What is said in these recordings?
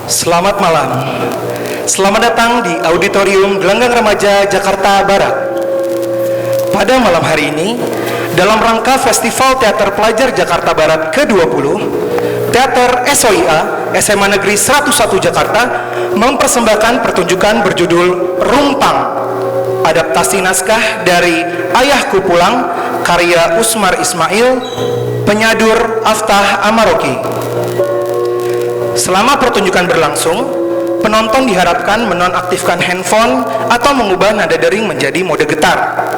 Selamat malam. Selamat datang di Auditorium Gelanggang Remaja Jakarta Barat. Pada malam hari ini, dalam rangka Festival Teater Pelajar Jakarta Barat ke-20, Teater SOIA SMA Negeri 101 Jakarta mempersembahkan pertunjukan berjudul Rumpang, adaptasi naskah dari Ayahku Pulang, karya Usmar Ismail, penyadur Aftah Amaroki. Selama pertunjukan berlangsung, penonton diharapkan menonaktifkan handphone atau mengubah nada dering menjadi mode getar.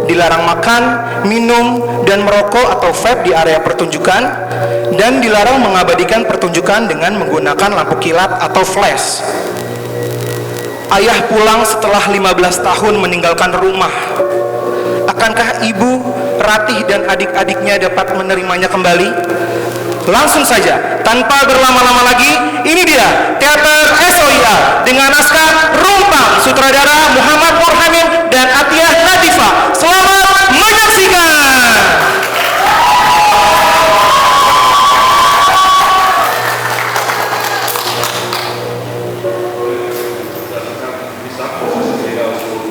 Dilarang makan, minum, dan merokok atau vape di area pertunjukan, dan dilarang mengabadikan pertunjukan dengan menggunakan lampu kilat atau flash. Ayah pulang setelah 15 tahun meninggalkan rumah. Akankah ibu, Ratih, dan adik-adiknya dapat menerimanya kembali? Langsung saja, tanpa berlama-lama lagi, ini dia Teater SOIA dengan naskah Rumpang, sutradara Muhammad Burhanin dan Atiyah Latifah. Selamat menyaksikan.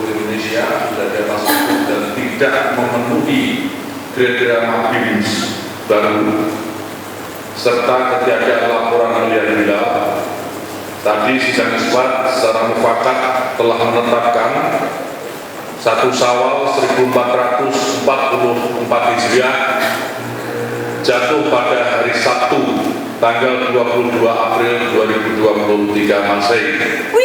Indonesia sudah di atas dan tidak memenuhi kriteria MAPIMS baru, serta ketiadaan laporan aliran hilal. Tadi sidang isbat secara mufakat telah menetapkan 1 Syawal 1444 Hijriah jatuh pada hari Sabtu tanggal 22 April 2023 Masehi.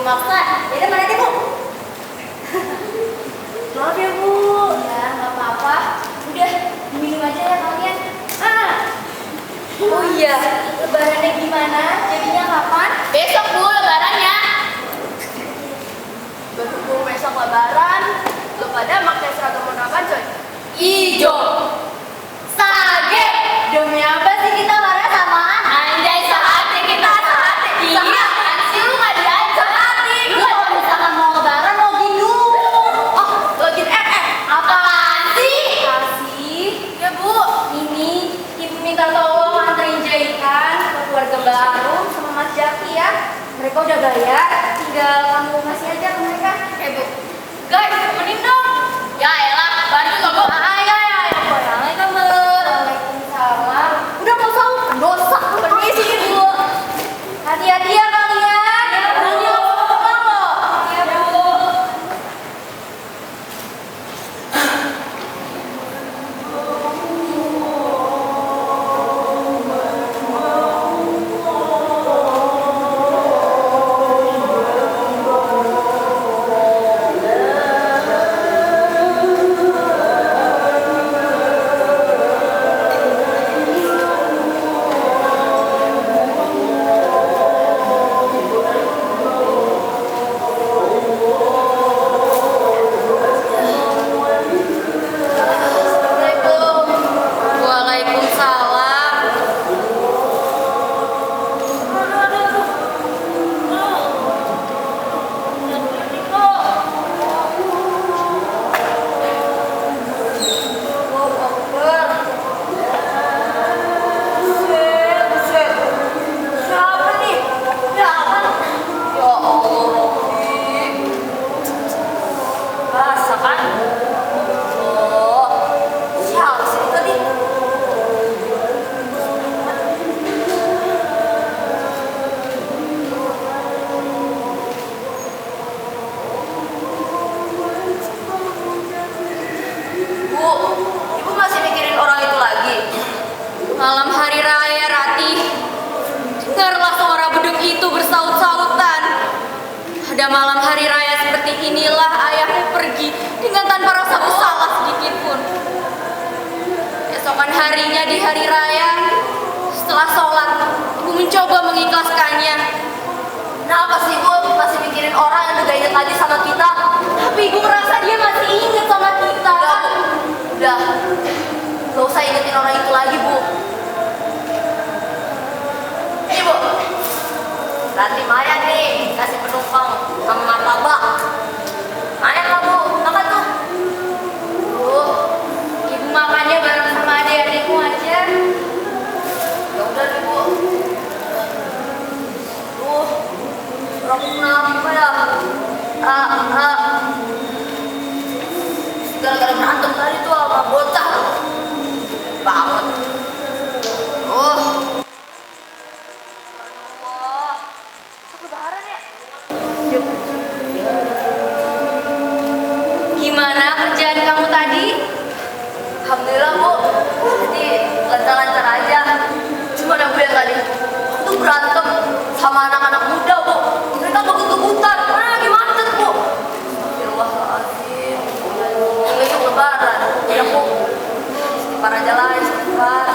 maksa. Yaudah mana deh, Bu? Maaf ya, Bu. Ya, nggak apa-apa. Udah, minum aja ya kalian. Oh iya, lebarannya gimana? Jadinya kapan? Besok, Bu, lebarannya. Baru besok lebaran, lo pada pakai seragam warna apa, coy? Ijo. Sage. Demi apa sih kita warna samaan? Anjay, sehati kita sehati. Iya, sih lu nggak diajak hati. Lu kalau misalkan mau lebaran login dulu. Oh, login apaan sih? Kasih. Ya Bu, ini Ibu minta tolong anterin jahitan ke keluarga baru sama Mas Jaki ya. Mereka udah bayar, tinggal kamu kasih aja ke mereka. Bu, guys, temenin dong. Ya elah, bantu dong, Bu. Waalaikumsalam. Udah nggak usah, dosa. Permisi, Bu. Hati-hati ya kalian. Ya, Bu. Ya, Bu. Malam hari raya, Rati. Dengarlah suara beduk itu bersaut-sautan. Pada malam hari raya seperti inilah ayahku pergi dengan tanpa rasa bersalah sedikit pun. Esokan harinya di hari raya, setelah sholat, ibu mencoba mengikhlaskannya. Kenapa sih ibu masih mikirin orang yang udah inget lagi sama kita? Tapi ibu merasa dia masih inget sama kita. Udah. Gak usah ingetin orang itu lagi, Bu. Ini, Bu. Nanti Maya nih kasih penumpang sama martabak. Maya lah, Bu. Makan tuh. Bu, ibu makannya bareng sama adik-adikmu aja. Ya udah nih, Bu. Orang kenapa ya? Gara-gara berantem tadi tuh sama bocah. Banget. Lebaran ya? Gimana kerjaan kamu tadi? Alhamdulillah, Bu. Jadi lancar-lancar aja. Cuma yang gue tadi waktu berantem sama anak-anak muda, Bu. Mereka kebut-kebutan. Mana lagi macet, Bu. Astagfirullahaladzim. Besok lebaran. Ya, Bu. Para jalan, istighfar.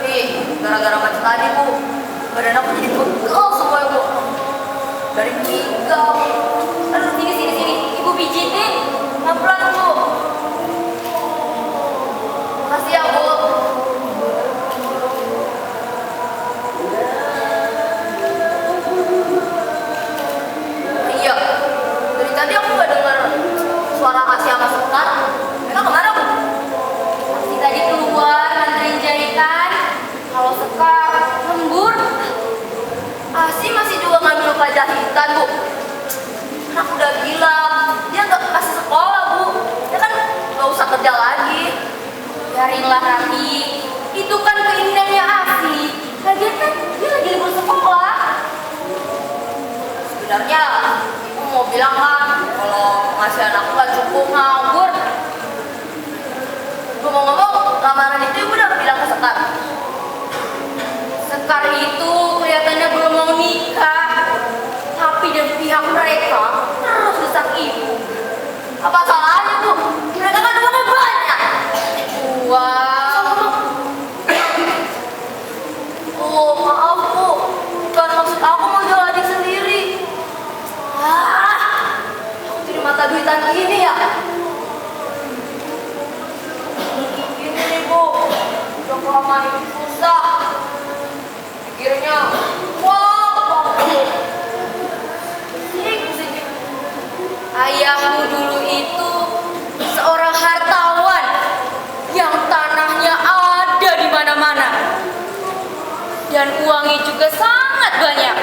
Nih, gara-gara macet tadi, Bu, badan aku jadi pegel semua, Bu. Dari pinggang. Aduh, sini. Ibu pijitin. Pelan-pelan, Bu. Makasih ya, Bu. Iya, dari tadi aku gak dengar suara Asia sama Sekar. Mereka kemana, Bu? Tadi keluar nganterin jahitan. Kalau Sekar lembur, Asi masih juga ngambil lupa jahitan, Bu. Kan aku udah bilang dia nggak kasih sekolah, Bu. Dia kan nggak usah kerja lagi. Biarinlah, Rati. Itu kan keinginannya Asi. Lagian kan dia lagi libur sekolah. Sebenarnya ibu mau bilang kan kalau ngasih anakku gak cukup nganggur. Ngomong-ngomong, lamaran itu ibu udah bilang ke Sekar. Sekar itu kelihatannya belum mau nikah, tapi dari pihak selama hidup susah. Pikirnya, wah, sedikit. Ayahmu dulu itu seorang hartawan yang tanahnya ada di mana-mana. Dan uangnya juga sangat banyak.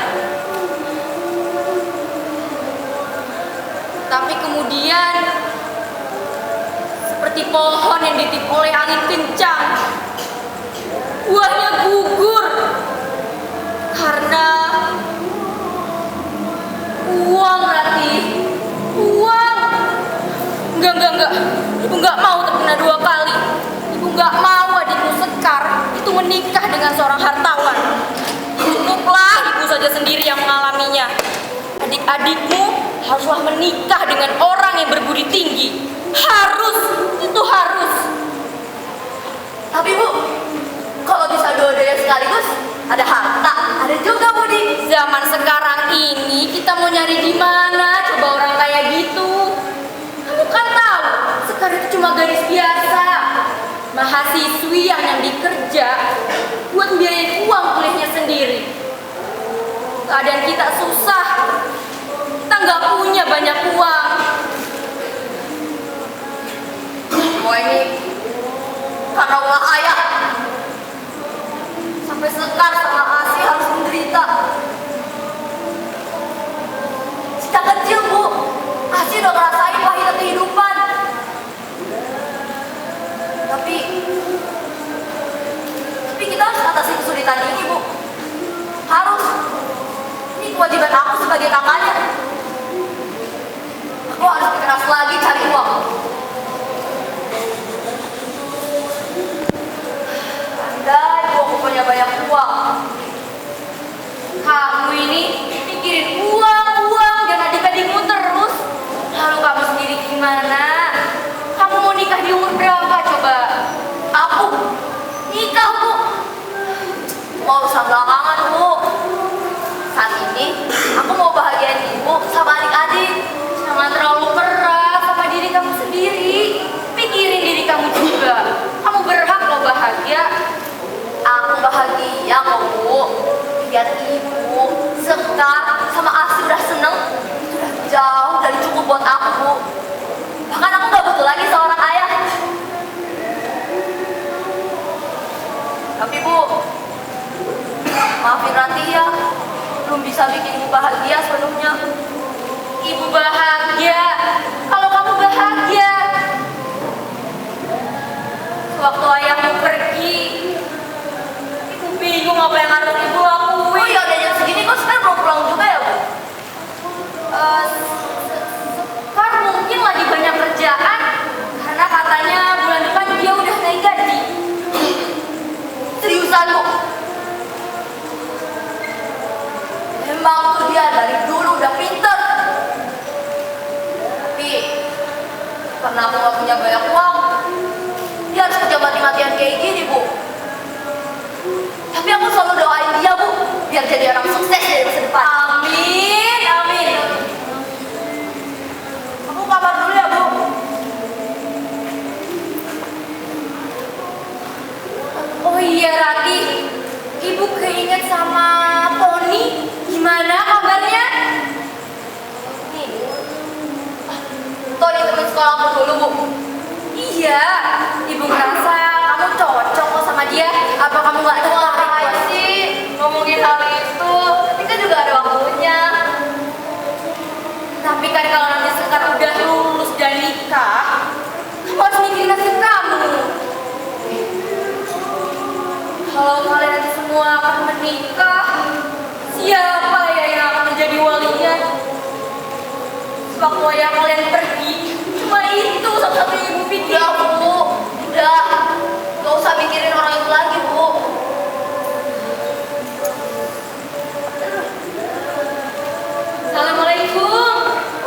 Tapi kemudian seperti pohon yang ditiup oleh angin kencang, buahnya gugur karena uang, Rati. Uang. Enggak. Ibu enggak mau terkena dua kali. Ibu enggak mau adikmu Sekar itu menikah dengan seorang hartawan. Cukuplah ibu saja sendiri yang mengalaminya. Adik-adikmu haruslah menikah dengan orang yang berbudi tinggi. Harus, itu harus. Tapi Bu, kalau bisa dua-duanya sekaligus, ada harta, ada juga Bu. Di zaman sekarang ini kita mau nyari di mana coba orang kayak gitu? Kamu kan tahu, Sekar itu cuma gadis biasa, mahasiswi yang nyambi kerja buat biayain uang kuliahnya sendiri. Keadaan kita susah, kita nggak punya banyak uang. Semua ini karena ulah ayah. Sampai Sekar sama Asi harus menderita. Sejak kecil Bu, Asi udah ngerasain pahitnya kehidupan. Tapi kita harus atasi kesulitan ini Bu. Harus. Ini kewajiban aku sebagai kakaknya. Aku harus keras lagi cari uang. Andai aku punya banyak uang. Kamu ini pikirin uang dan adik-adikmu terus. Lalu kamu sendiri gimana? Kamu mau nikah di umur berapa coba? Aku nikah Bu. Mau usah belakangan Bu. Saat ini aku mau bahagiain ibu sama adik-adik. Jangan terlalu keras sama diri kamu sendiri. Pikirin diri kamu juga. Kamu berhak loh bahagia. Aku bahagia kok Bu. Lihat ibu, Sekar, sama Asi udah seneng. Itu udah jauh dari cukup buat aku Bu. Bahkan aku gak butuh lagi seorang ayah. Tapi Bu, maafin Ranti ya, belum bisa bikin ibu bahagia sepenuhnya. Ibu bahagia kalau kamu bahagia. Sewaktu ayahmu pergi, ibu bingung apa yang harus ibu lakuin. Oh iya, udah jam segini kok sekarang belum pulang juga ya Bu? Sekar mungkin lagi banyak kerjaan karena katanya bulan depan dia udah naik gaji. Seriusan Bu? Emang tuh dia dari dulu udah pinter. Tapi karena aku gak punya banyak uang, dia harus kerja mati-matian kayak gini Bu. Tapi aku selalu doain dia Bu, biar jadi orang sukses dari masa depan. Amin, amin. Aku kabar dulu ya Bu. Oh iya Rati, ibu keinget sama Tony. Gimana kabarnya? Nih, Tony temen sekolah aku dulu Bu. Iya, ibu ngerasa kamu cocok kok sama dia. Apa kamu gak tertarik sih ngomongin hal itu? Tapi kan juga ada waktunya. Tapi kan kalau nanti Sekar udah lulus dan nikah, kamu harus mikirin nasib kamu. Kalau kalian nanti semua akan menikah, siapa ya yang akan menjadi walinya? Waktu ayah kalian pergi, cuma itu satu-satunya ibu pikir. Udah Bu, udah. Gak usah mikirin orang itu lagi Bu. Assalamualaikum.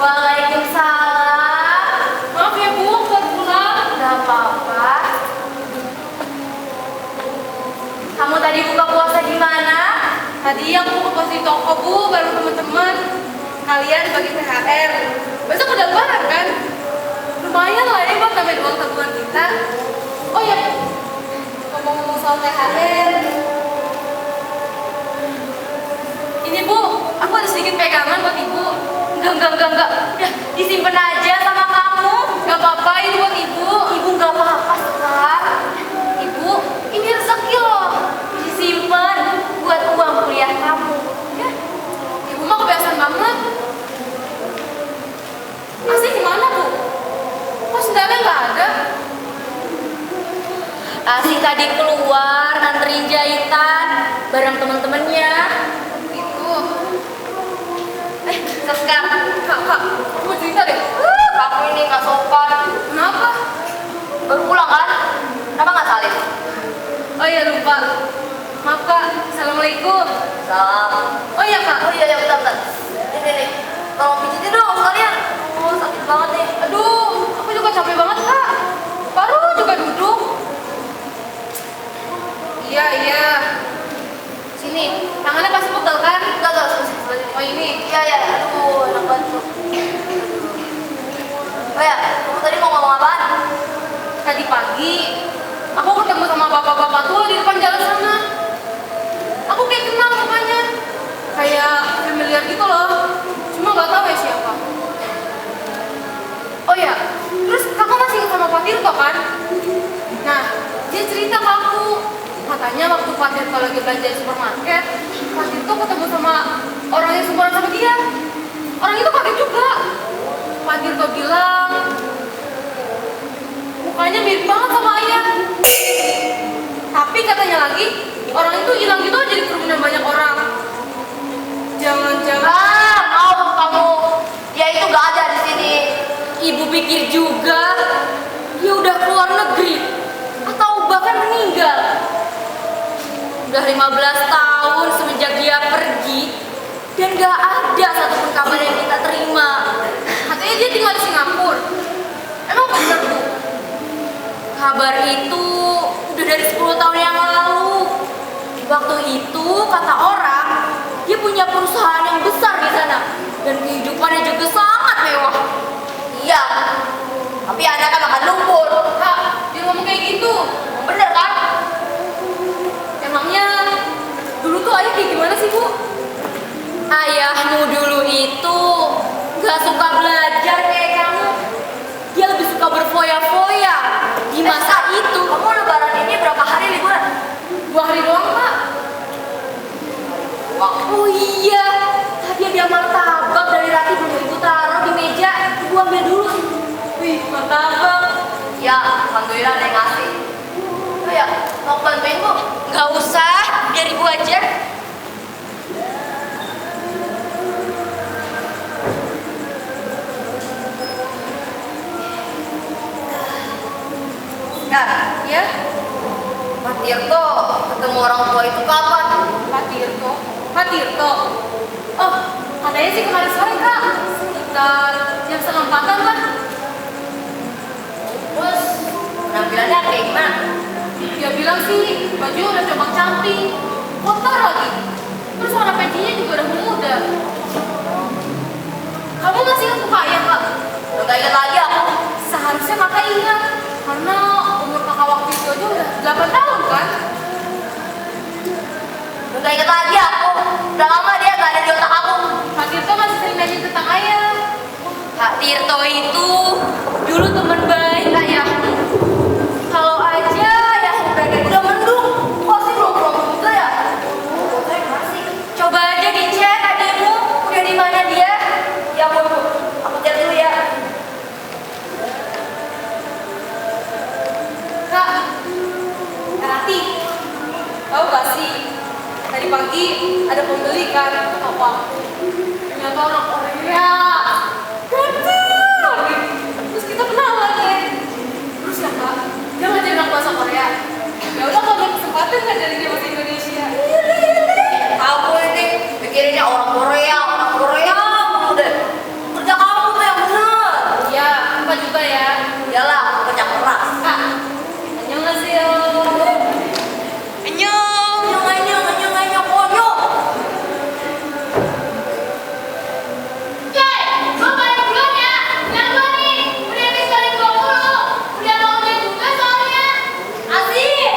Waalaikumsalam. Maaf ya Bu, buat pulang. Gak apa-apa. Kamu tadi buka puasa gimana? Tadi aku buka puasa di toko Bu, baru teman-teman. Kalian bagi THR. Besok udah lebaran kan? Lumayan lah ya buat tambahin uang tabungan kita. Oh ya, ngomong-ngomong soal THR, ini Bu, aku ada sedikit pegangan buat Ibu. Enggak. Udah, disimpan aja sama kamu. Gak apa-apa, ini buat Ibu. Ibu nggak apa-apa, Kak. Ibu, ini rezeki loh. Disimpan buat uang kuliah kamu. Ya. Ibu mah kebiasaan banget. Asli gimana Bu? Kok sendalnya nggak ada? Asih tadi keluar nganterin jahitan bareng temen-temennya. Itu. Sekarang Kak, mau cerita deh. kamu ini nggak sopan. Kenapa? Baru pulang kan? Kenapa nggak salim? Oh iya lupa. Maaf Kak. Assalamualaikum. Salam. Oh iya Kak. Oh iya, bentar. Ini nih. Tolong pijitin dong sekalian. Oh, sakit banget nih. Aduh, aku juga capek banget Kak. Baru juga duduk. Iya. Sini, tangannya pasti pegel kan? Enggak, sebentar. Oh ini. Iya. Aduh, enak banget tuh. Oh ya, kamu tadi mau ngomong apaan? Tadi pagi, aku ketemu sama bapak-bapak tua di depan jalan sana. Aku kayak kenal mukanya. Kayak familiar gitu loh. Cuma nggak tahu ya siapa. Oh ya, terus kakak masih ingat sama Pak Tirto kan? Nah, dia cerita ke aku. Katanya waktu Pak Tirto lagi belanja di supermarket, Pak Tirto ketemu sama orang yang seumuran sama dia. Orang itu kaget juga. Pak Tirto bilang, mukanya mirip banget sama ayah. Tapi katanya lagi, orang itu hilang gitu aja di kerumunan banyak orang. Jangan-jangan Mau kamu. Dia itu nggak ada di sini. Ibu pikir juga dia udah keluar negeri atau bahkan meninggal. Udah 15 tahun semenjak dia pergi dan gak ada satupun kabar yang kita terima. katanya dia tinggal di Singapura. Emang bener Bu? Kabar itu udah dari 10 tahun yang lalu. Waktu itu kata orang dia punya perusahaan yang besar di sana dan kehidupannya juga sangat mewah. Iya. Tapi anaknya makan lumpur. Kak, dia ngomong kayak gitu. Bener kan? Emangnya dulu tuh ayah kayak gimana sih Bu? Ayahmu dulu itu gak suka belajar kayak kamu. Dia lebih suka berfoya-foya di masa itu. Kamu lebaran ini berapa hari liburan? 2 hari doang Kak. Oh iya, tadi ada martabak dari Rati belum ibu taruh di meja. Ibu ambil dulu. Wih, martabak. Ya, alhamdulillah ada yang ngasih. Oh ya, mau bantuin Bu? Gak usah, biar ibu aja. Nah, Ya, Pak Tirto ketemu orang tua itu kapan? Pak Tirto. Pak Tirto. Oh, katanya sih kemarin sore Kak. Sekitar jam 3:30 kan? Terus penampilannya kayak gimana? Dia bilang sih baju udah coba camping, kotor lagi. Terus warna pecinya juga udah muda. Kamu masih ingat muka ayah Kak? Udah gak inget lagi aku. Seharusnya kakak ingat, karena umur kakak waktu itu aja udah 8 tahun kan? Udah gak inget lagi aku. Udah lama dia gak ada di otak aku. Pak Tirto masih sering nanya tentang ayah. Pak Tirto itu dulu teman baik ayahmu. Kalau aja ya Udah mendung. Kok sih belum pulang juga ya? Saya masih. coba aja dicek adikmu udah di mana dia. Ya Bu, aku chat dulu ya. Kak, Rati, tahu gak sih? Tadi pagi ada pembeli kan ke toko aku. Ternyata orang Korea. Ganteng lagi. Terus kita kenal lagi. Terus ya Kak, dia ngajarin aku bahasa Korea. Ya udah kalau ada kesempatan ngajarin dia bahasa Indonesia. Kamu ini mikirinnya orang Korea mulu deh. Kerja kamu tuh yang bener. Iya, apa juga ya. Iyalah, kerja keras. Kak, annyeonghaseyo. Anyong, konyol. Cek, gue balik duluan ya. Yang gue nih, udah habis balik 20. Udah mau udah juga soalnya. Asik.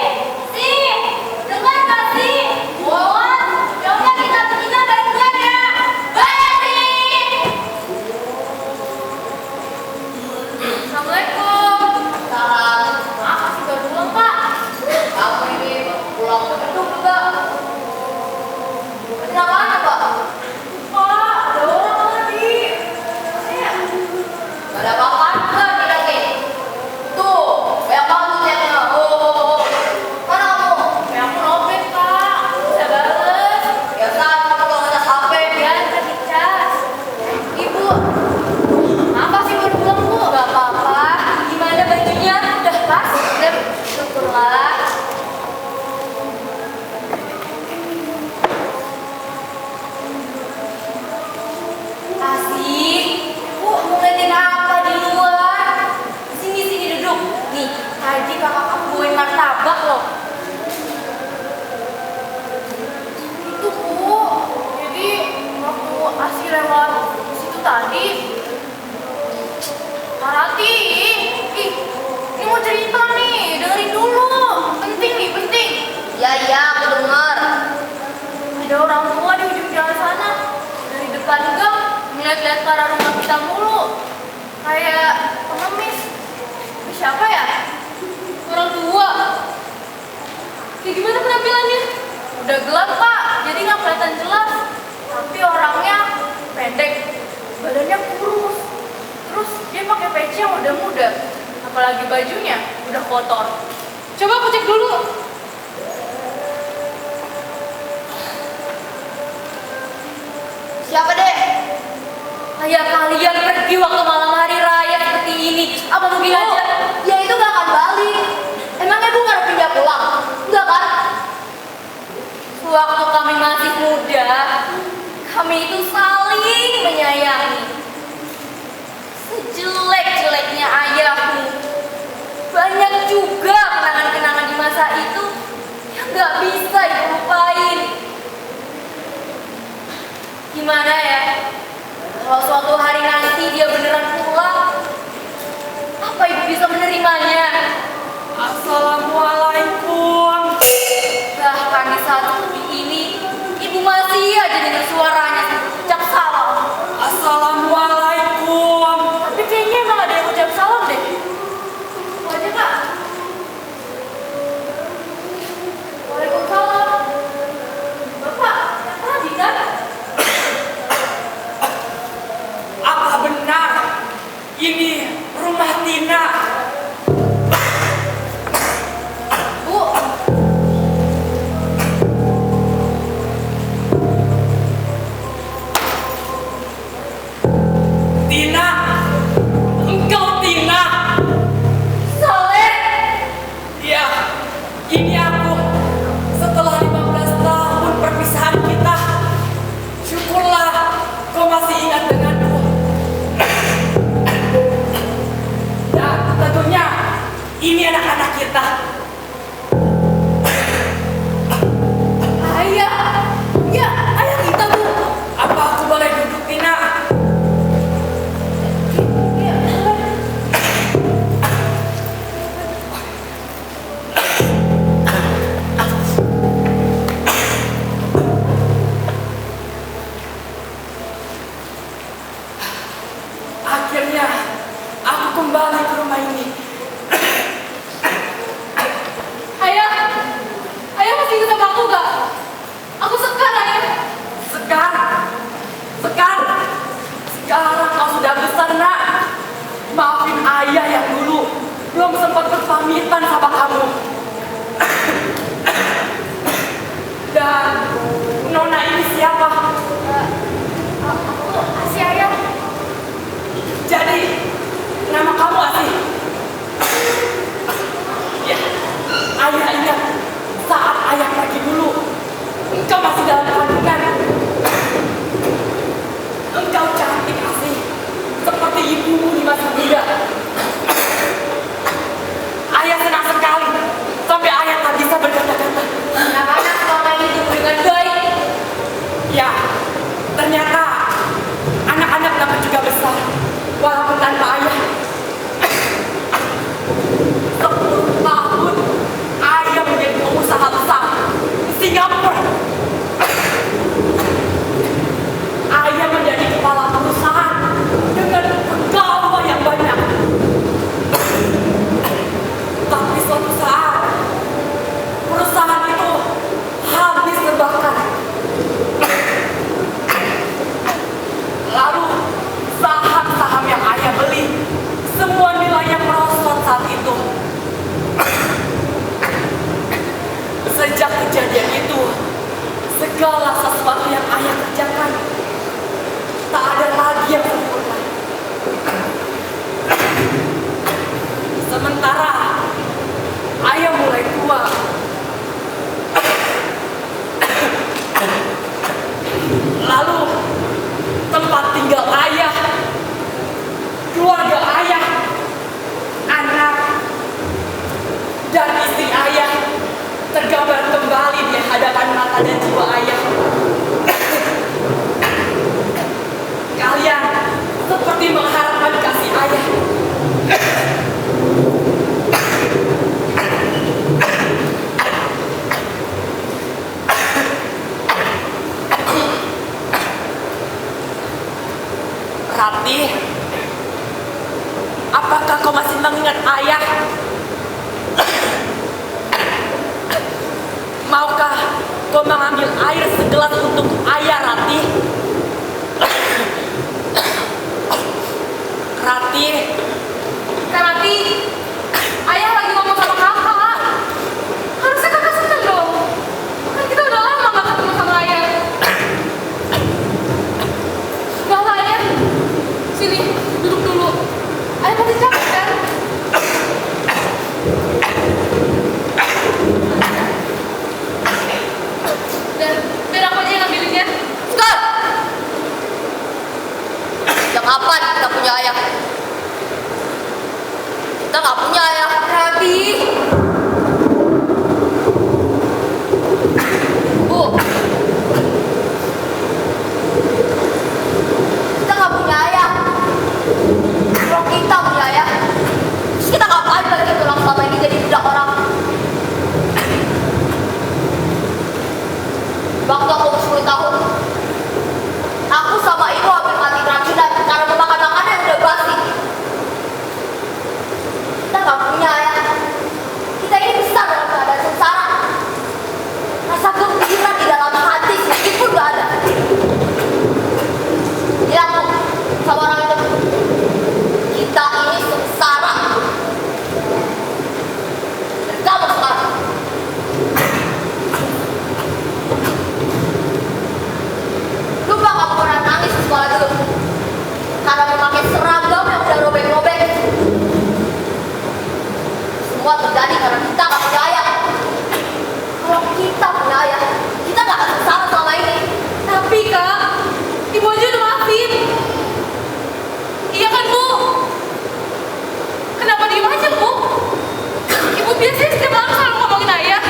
Mbak. Kenapa aja, Mbak? Pak, ada orang lagi. Gak ada apa-apa juga nih lagi. Tuh, banyak banget tuh chatnya. Oh, mana kamu? Ya aku lobet, Kak. Bisa bales. Biasa kamu kalau ngecas HP. Ya, kita dicas. Ibu, Apa sih baru pulang, Bu? gak apa-apa. Gimana bajunya? Udah pas? Udah, syukurlah. Asik. Bu, mau ngeliatin apa di luar? Sini duduk. Nih, tadi kakak kamu bawain martabak loh. Itu, Bu. Jadi, waktu Asi lewat situ tadi, Marati, ini mau cerita nih, dengerin dulu. Penting nih, penting. Iya, aku dengar. Ada orang tua di ujung jalan sana. Dari depan gang, ngeliat-liat ke arah rumah kita mulu. Kayak pengemis. Ini siapa ya? Orang tua. Kayak gimana penampilannya? Udah gelap, Pak, jadi nggak kelihatan jelas. Tapi orangnya pendek, badannya kurus. Terus dia pakai peci yang udah muda. Apalagi bajunya udah kotor. Coba aku cek dulu. Siapa deh? Ayah kalian pergi waktu malam hari raya seperti ini. Apa mungkin aja? Ya itu gak akan balik. Emangnya Bu nggak pindah pulang? Enggak kan? Waktu kami masih muda, kami itu saling menyayangi. Sejelek-jeleknya ayahmu, banyak juga kenangan-kenangan di masa itu yang gak bisa ibu lupain. Gimana ya? Kalau suatu hari nanti dia beneran pulang, apa ibu bisa menerimanya? Assalamualaikum. Bahkan di saat seperti ini, ibu masih aja dengar suaranya ucap salam. Assalamualaikum. Tapi kayaknya emang ada yang ucap salam deh. Wajah, Kak. Waalaikumsalam. Bapak, yang tadi kan? Apa benar ini rumah Tina? Bu, ada jiwa ayah. Kalian seperti mengharapkan kasih ayah. Rati, apakah kau masih mengingat ayah? Maukah kau mengambil air segelas untuk ayah, Rati? Rati, Kak Rati, ayah lagi ngomong sama kakak. Harusnya kakak seneng dong. Kan kita udah lama gak ketemu sama ayah. Gak lah ayah. Sini, duduk dulu. Ayah pasti capek kan? Dan biar aku aja yang ngambilinnya. Stop! Sejak kapan kita punya ayah? Kita nggak punya ayah, Rabi. Bu, kita nggak punya ayah. Kalau kita punya ayah, terus kita ngapain balik tulang selama ini jadi budak orang? Waktu aku umur 10 tahun, aku sama ibu hampir mati keracunan karena memakan makanan yang udah basi. Kita gak punya ayah. Kita ini besar dalam keadaan sengsara. Rasa gembira di dalam hati sedikit pun gak ada. Bilang tuh sama orang itu, kita ini sengsara. Dan kamu sekarang lupa kamu pernah nangis di sekolah dulu karena memakai seragam yang udah robek-robek. Semua terjadi karena kita gak punya ayah. Kalau kita punya ayah, kita gak akan sengsara selama ini. Tapi kak, ibu aja udah maafin. Iya kan bu? Kenapa diem aja bu? Ibu biasanya setiap malam selalu ngomongin ayah.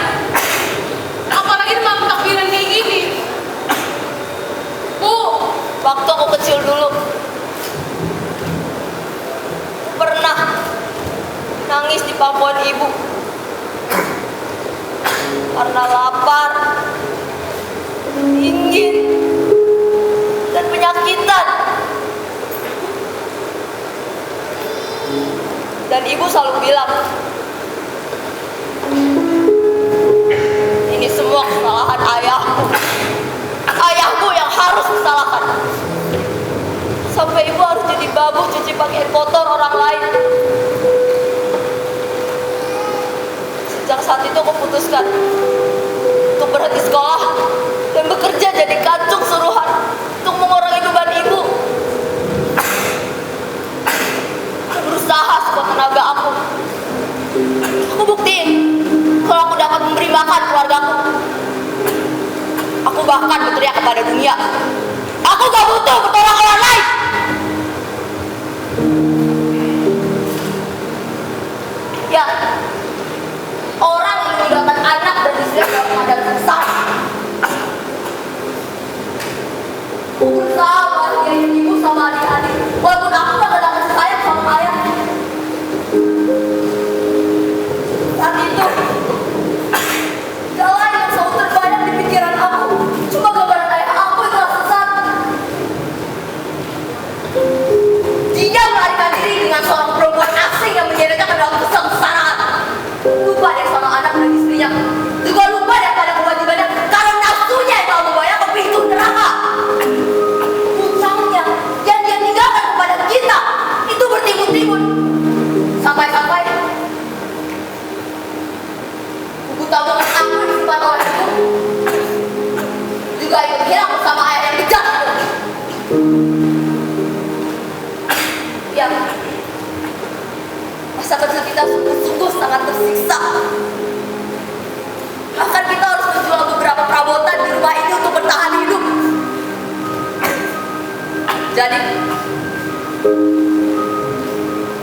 Apalagi di malam takbiran kayak gini. Bu, Waktu aku kecil dulu, pernah nangis di pangkuan ibu karena lapar, dingin, dan penyakitan. Dan ibu selalu bilang, ini semua kesalahan ayahmu. Ayahmu yang harus disalahkan. Sampai ibu harus jadi babu cuci pakaian kotor orang lain. Sejak saat itu aku putuskan untuk berhenti sekolah dan bekerja jadi kacung suruhan untuk mengurangi beban ibu. Aku berusaha sekuat tenaga aku. Aku buktiin kalau aku dapat memberi makan keluargaku. Aku bahkan berteriak kepada dunia, aku gak butuh pertolongan orang lain. Ya, orang yang meninggalkan anak dan istri dalam keadaan sengsara. Aku berusaha bahagiain ibu sama adik-adik, walaupun aku gak ada kasih sayang sama ayah. Saat itu, segala yang selalu terbayang di pikiran aku cuma gambaran ayah aku yang telah sesat. Dia melarikan diri dengan seorang perempuan asing yang menyeret ke dalam kesengsaraan. Lupa deh sama anak dan istrinya. Juga lupa deh pada kewajibannya karena nafsunya yang telah membawa ke pintu neraka. Utangnya yang dia tinggalkan kepada kita itu bertimbun-timbun. Sampai-sampai buku tabungan aku yang disimpan oleh ibu juga ikut hilang bersama ayah yang bejat itu. Ya, masa kecil kita sungguh-sungguh sangat tersiksa. Bahkan kita harus menjual beberapa perabotan di rumah ini untuk bertahan hidup. Jadi,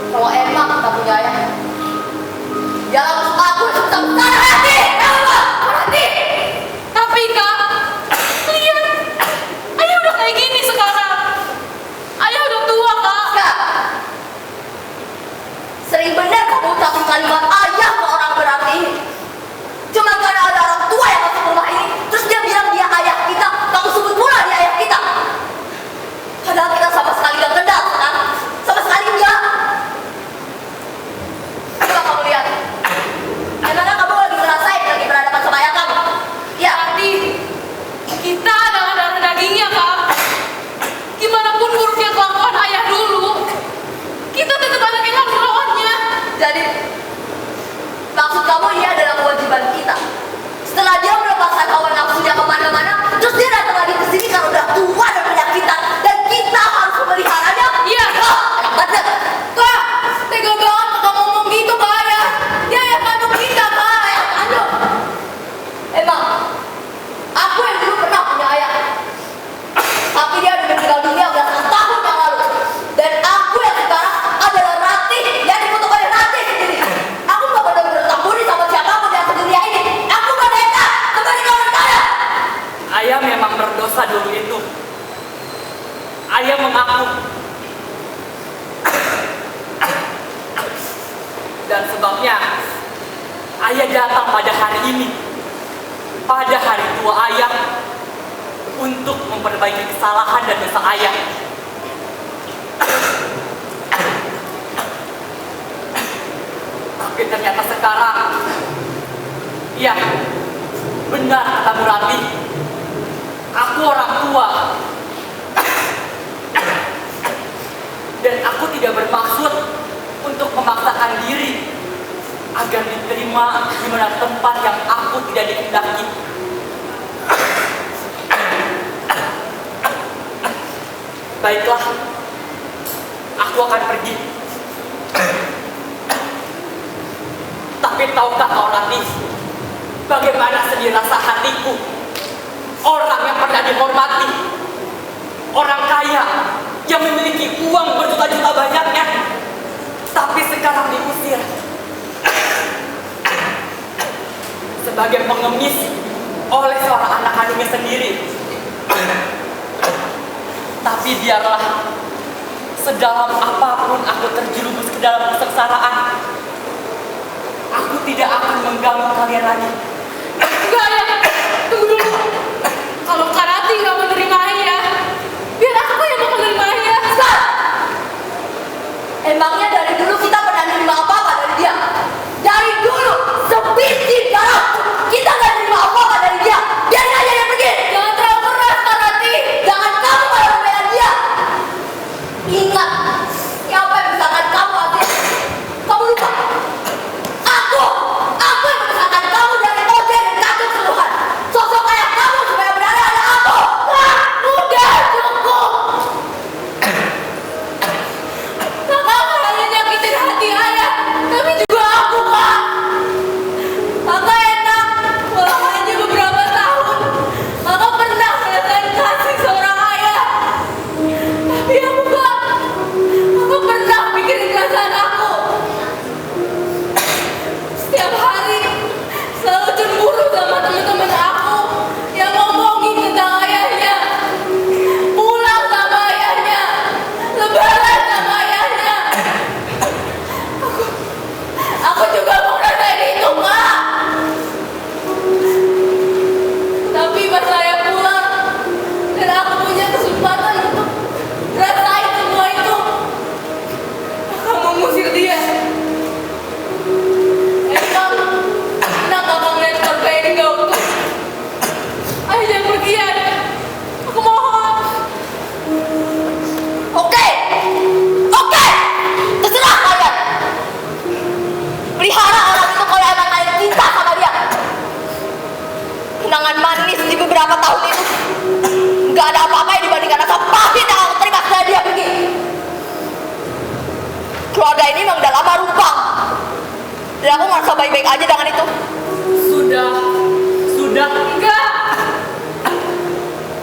kalau emang kita punya ayah, jangan maksud aku yang sebesar-besar hati. Hati. tapi kak, kamu ini adalah kewajiban kita. Setelah dia melepaskan hawa nafsunya kemana-mana, terus dia datang lagi ke sini karena udah tua dan penyakitan, dan kita harus memeliharanya. Iya. Enak banget. Kak, tega banget kakak ngomong gitu ke ayah. Dia ayah kandung kita, Kak. Aduh, emang aku yang dulu pernah punya ayah, tapi dia udah meninggal dunia belasan tahun yang lalu. Dan aku yang sekarang adalah Ratih yang dibutuhkan oleh Ratih sendiri. Aku gak pernah bertamburi sama siapapun yang sedunia ini. Aku merdeka, kembalikan saya. Ayah memang berdosa dulu itu. Ayah mengaku. Dan sebabnya ayah datang pada hari ini, pada hari tua ayah, untuk memperbaiki kesalahan dan dosa ayah. Tapi ternyata sekarang, iya, benar kata Bu Rati, aku orang tua. Dan aku tidak bermaksud untuk memaksakan diri agar diterima di mana tempat yang aku tidak dikehendaki. Baiklah, aku akan pergi. Tapi tahukah kau Rati, bagaimana sedih rasa hatiku? Orang yang pernah dihormati, orang kaya yang memiliki uang berjuta-juta banyaknya, tapi sekarang diusir sebagai pengemis oleh seorang anak kandungnya sendiri. Tapi biarlah, sedalam apapun aku terjerumus ke dalam kesengsaraan, aku tidak akan mengganggu kalian lagi. Enggak ya, tunggu dulu. Kalau Kak Rati nggak menerima ayah, biar aku yang mau menerima ayah. Stop! Emangnya dari dulu kita pernah nerima apa-apa dari dia? Dari dulu, sebiji darah, kita gak nerima apa-apa dari dia. Biarin aja dia pergi. Jangan terlalu keras, Kak Rati. Jangan kamu malah membela dia. Ingat, siapa yang membesarkan kamu, Aziz? Kamu lupa? Aku yang membesarkan kamu dari ojek dan kacau keseluruhan. Sosok ayah kamu supaya berada ada aku. Udah cukup. Kakak hanya nyakitin hati ayah, tapi juga aku, Kak. Kakak enak, walau hanya beberapa tahun. Kakak pernah ngerasain kasih seorang ayah. Tapi aku Kak, aku pernah mikirin perasaan aku. Setiap hari selalu cemburu sama teman-teman aku yang ngomongin tentang ayahnya. Pulang sama ayahnya, lebaran sama ayahnya. Aku juga mau ngerasain itu, Kak. Tapi pas saya pulang dan aku punya kesempatan untuk ngerasain semua itu, aku mengusir dia. Enak kakak ngeliat keluarga ini gak utuh. Ayo jangan pergi ya. Aku mohon. Oke, terserah kalian. Pelihara orang itu kalau emang kalian cinta sama dia. Kenangan manis di beberapa tahun itu nggak ada apa-apa yang dibandingkan rasa pahit yang aku terima setelah dia pergi. Keluarga ini memang udah lama rumpang, dan aku ngerasa baik-baik aja dengan itu. Sudah. Enggak.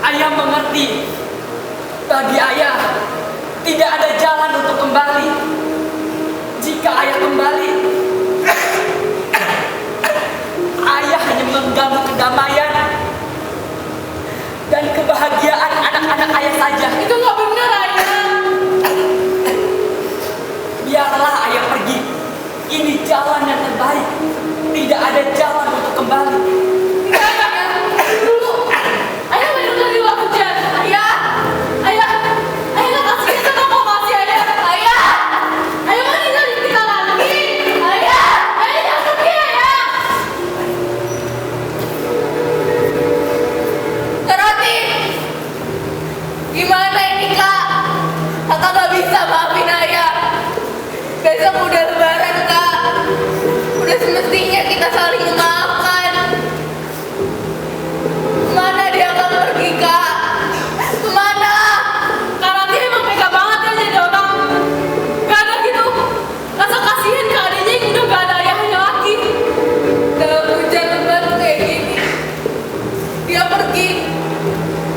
Ayah mengerti. Bagi ayah, tidak ada jalan untuk kembali. Jika ayah kembali, ayah hanya mengganggu kedamaian dan kebahagiaan anak-anak ayah saja. Itu nggak benar, ayah. Biarlah ayah pergi. Ini jalan yang terbaik. Tidak ada jalan untuk kembali. Enggak, ayah. Dulu, ayah banyak kali hujan. Ayah nggak kasih sama kau kasih ayah. Ayah mau ninggalin kita lagi. Ayah jangan pergi, ayah. Kak Rati, gimana ini Kak? Kakak nggak bisa maafin ayah. Besok udah lebaran Kak. Udah semestinya kita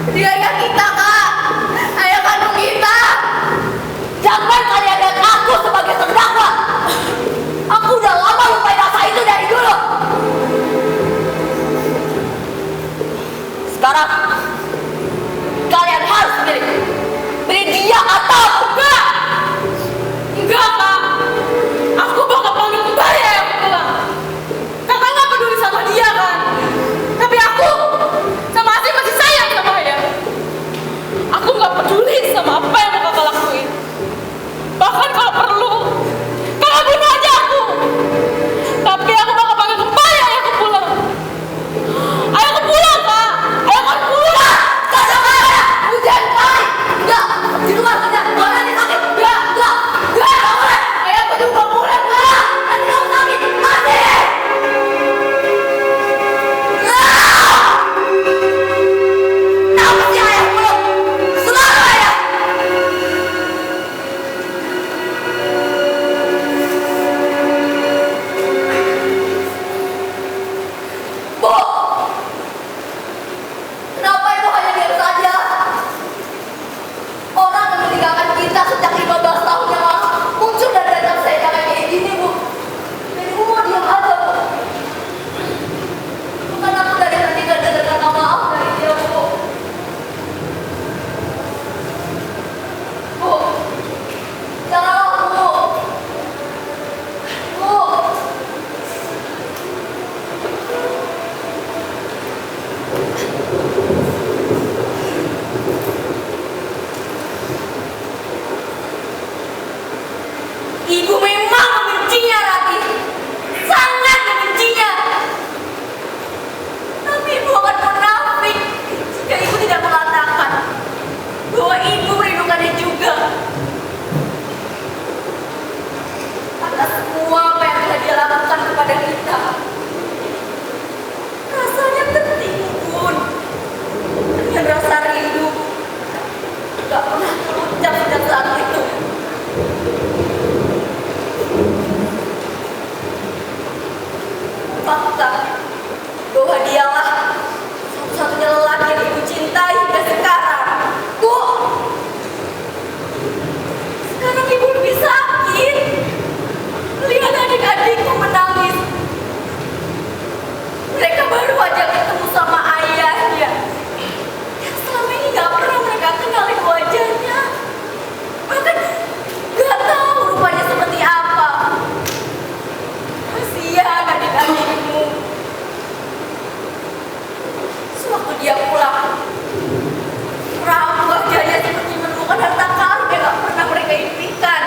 Dia ayah kita, Kak. Ayah kandung kita. Jangan kalian lihat aku sebagai terdakwa. Aku udah lama lupain rasa itu dari dulu. Sekarang kalian harus pilih dia atau enggak. Enggak, Kak. Aku bakal panggil kembali ayahku pulang. Kakak nggak peduli sama dia kan? Tapi aku sama Asih masih sayang sama ayah. Aku nggak peduli sama apa yang mau kakak lakuin. Bahkan kalau perlu, kakak bunuh aja aku. Tapi aku bakal panggil kembali ayahku pulang. Ayahku pulang, Kak. Ayahku pulang. Kacau ayah. Hujan kali. Enggak. Di luar kerja. Kalau nanti sakit. Enggak. Enggak. Enggak. Enggak boleh. Ayahku juga boleh. Enggak. Nanti kamu sakit. Mati. Kenapa sih ayah pulang? Selalu ayah. Bu, kenapa ibu hanya diam saja? Orang yang meninggalkan kita sejak 15 tahun yang lalu muncul dan datang saya kayak gini, Bu. Dan ibu mau diam aja, Bu. Bukan aku dari hati dan dengar kata maaf dari dia, Bu. Bu, janganlah, Bu. Bu. Ibu memang membencinya, Rati. Sangat membencinya. Tapi ibu akan munafik jika ibu tidak mengatakan bahwa ibu merindukannya juga. Atas semua apa yang telah dia lakukan kepada kita. Rasanya tertimbun dengan rasa rindu. Gak pernah terucap sejak saat itu. Fakta bahwa dialah satu-satunya lelaki yang ibu cintai hingga sekarang. Bu, sekarang ibu lebih sakit. Lihat adik-adikku menangis. Mereka baru aja ketemu sama ayahnya yang selama ini gak pernah mereka kenalin wajahnya. Bahkan gak tahu rupanya seperti apa. Kasihan adik-adikmu. Sewaktu dia pulang, raut wajahnya seperti menemukan harta karun yang gak pernah mereka impikan.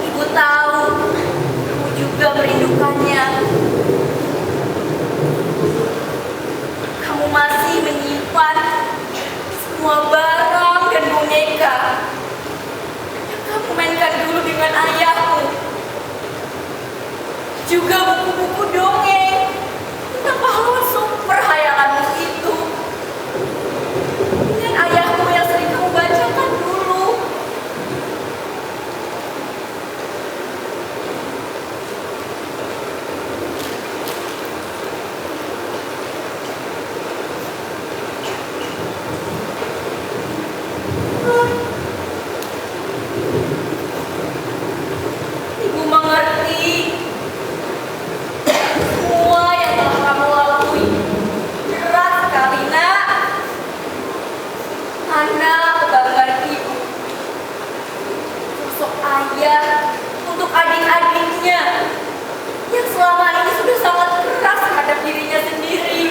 Ibu tahu, kamu juga merindukannya. Kamu masih menyimpan semua barang dan boneka yang kamu mainkan dulu dengan ayahmu. Juga buku-buku dongeng tentang pahlawan super hayalanmu itu. Dengan ayahmu yang sering kamu bacakan dulu. Ibu mengerti semua yang telah kamu lalui. Berat sekali, Nak. Anak kebanggaan ibu. Sosok ayah untuk adik-adiknya yang selama ini sudah sangat keras terhadap dirinya sendiri.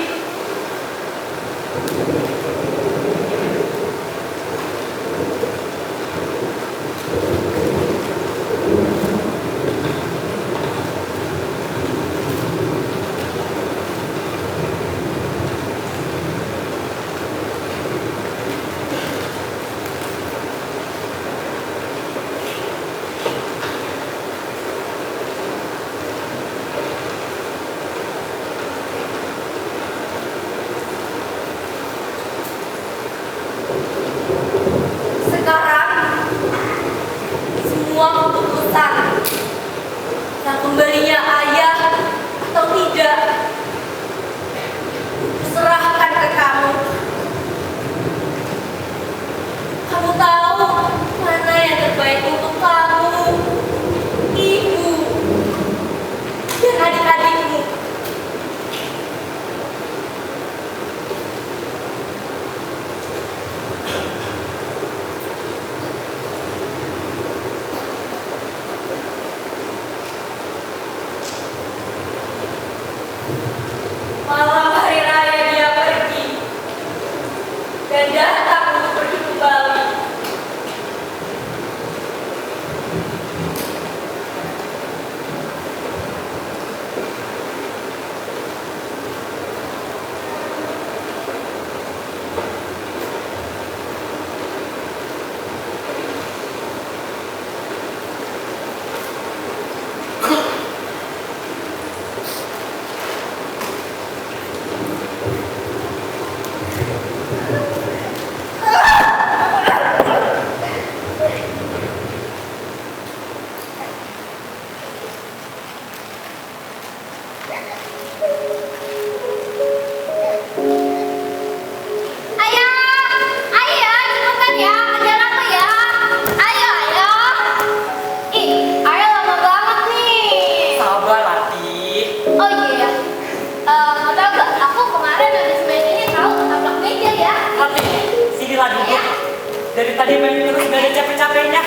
Dari tadi main terus gak ada capek-capeknya.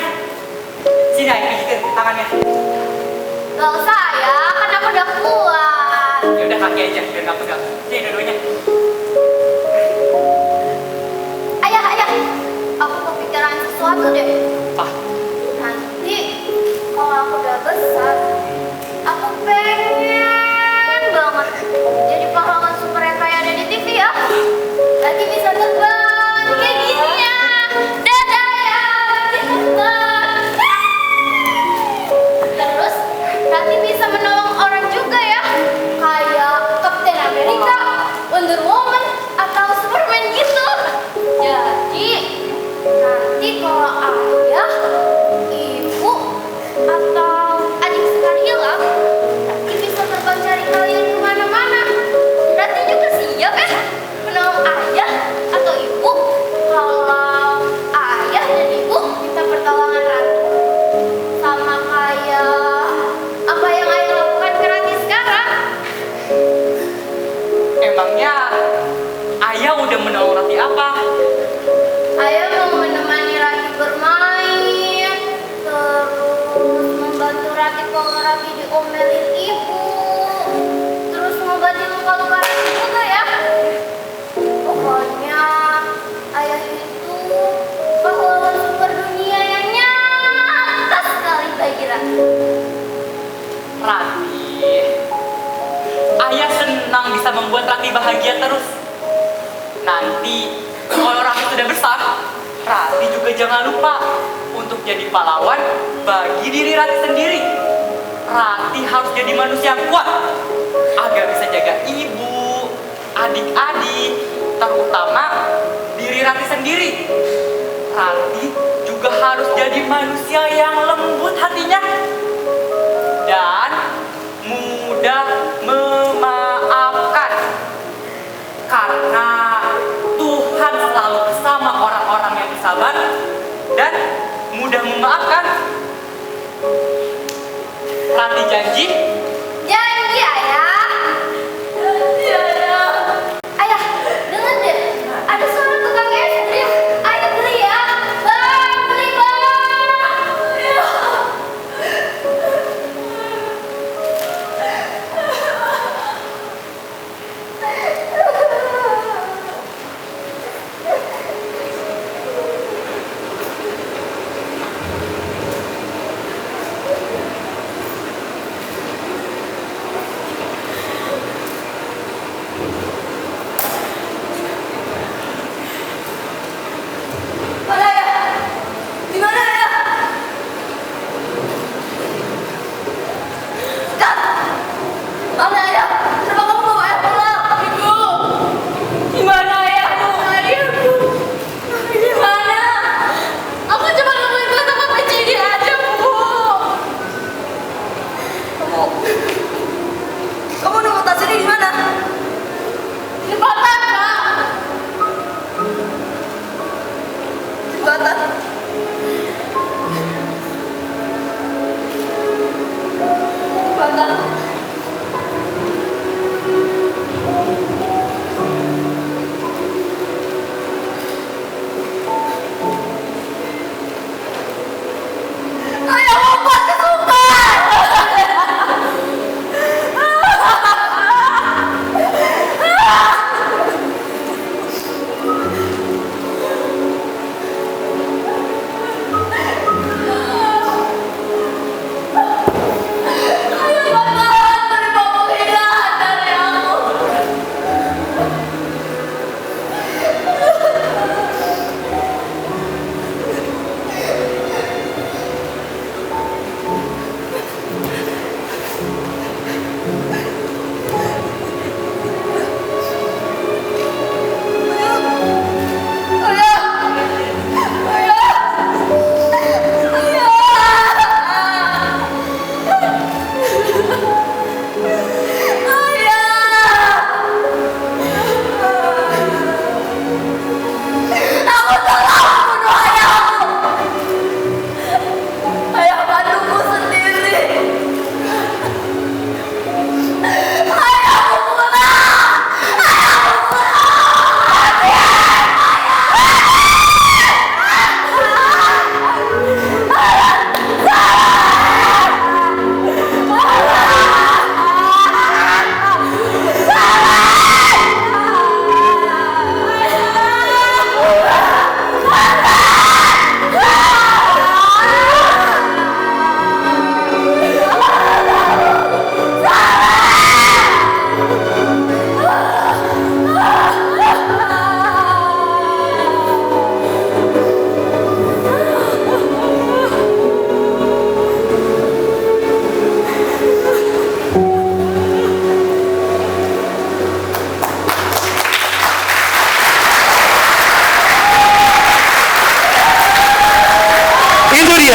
Sini aja pijitin tangannya. Gak usah ya, kan aku udah kuat. Ya udah kaki aja biar gak pegang. Nih dua-duanya. Ayah, aku kepikiran sesuatu deh. Apa? Nanti kalau aku udah besar, aku pengen banget jadi pahlawan super yang kayak ada di TV ya. Nanti bisa terbang kayak gini ya. Dadah ya, bisa terbang. Terus nanti bisa menolong orang juga ya, kayak Captain America, Wonder Woman, atau Superman gitu. Jadi nanti kalau ayah, ibu, atau adik sekali hilang, nanti bisa terbang cari kalian kemana-mana. Nanti juga siap ya menolong ayah atau ibu kalau ayah dan ibu minta pertolongan Rati. Sama kayak apa yang ayah lakukan ke Rati sekarang. Emangnya ayah udah menolong Rati apa? Ayah mau menemani Rati bermain, terus membantu Rati kalau Rati diomelin ibu, terus mengobati luka-luka Rati juga ya. Pokoknya ayah itu pahlawan super dunia yang nyata sekali bagi Rati. Rati, ayah senang bisa membuat Rati bahagia terus. Nanti kalau Rati sudah besar, Rati juga jangan lupa untuk jadi pahlawan bagi diri Rati sendiri. Rati harus jadi manusia yang kuat agar bisa jaga ibu, adik-adik, terutama diri Rati sendiri. Rati juga harus jadi manusia yang lembut hatinya dan mudah memaafkan, karena Tuhan selalu bersama orang-orang yang bersabar dan mudah memaafkan. Rati janji. Janji ayah. Janji ayah. Ayah, dengar deh. Ada suara tukang es krim. Ayah beli ya. Bang, beli bang.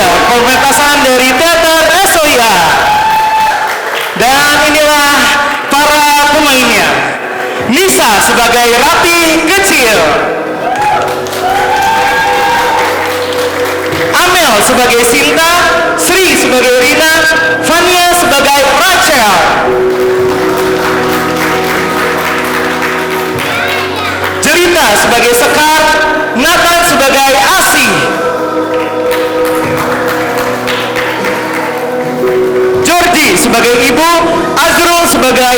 dia pementasan dari teater SOIA. Dan inilah para pemainnya. Nisa sebagai Rati kecil, Amel sebagai Sinta, Sri sebagai Rina, Fania sebagai Rachel, Jelita sebagai Sekar, Nathan sebagai Asi, Jordi sebagai Ibu, Azrul sebagai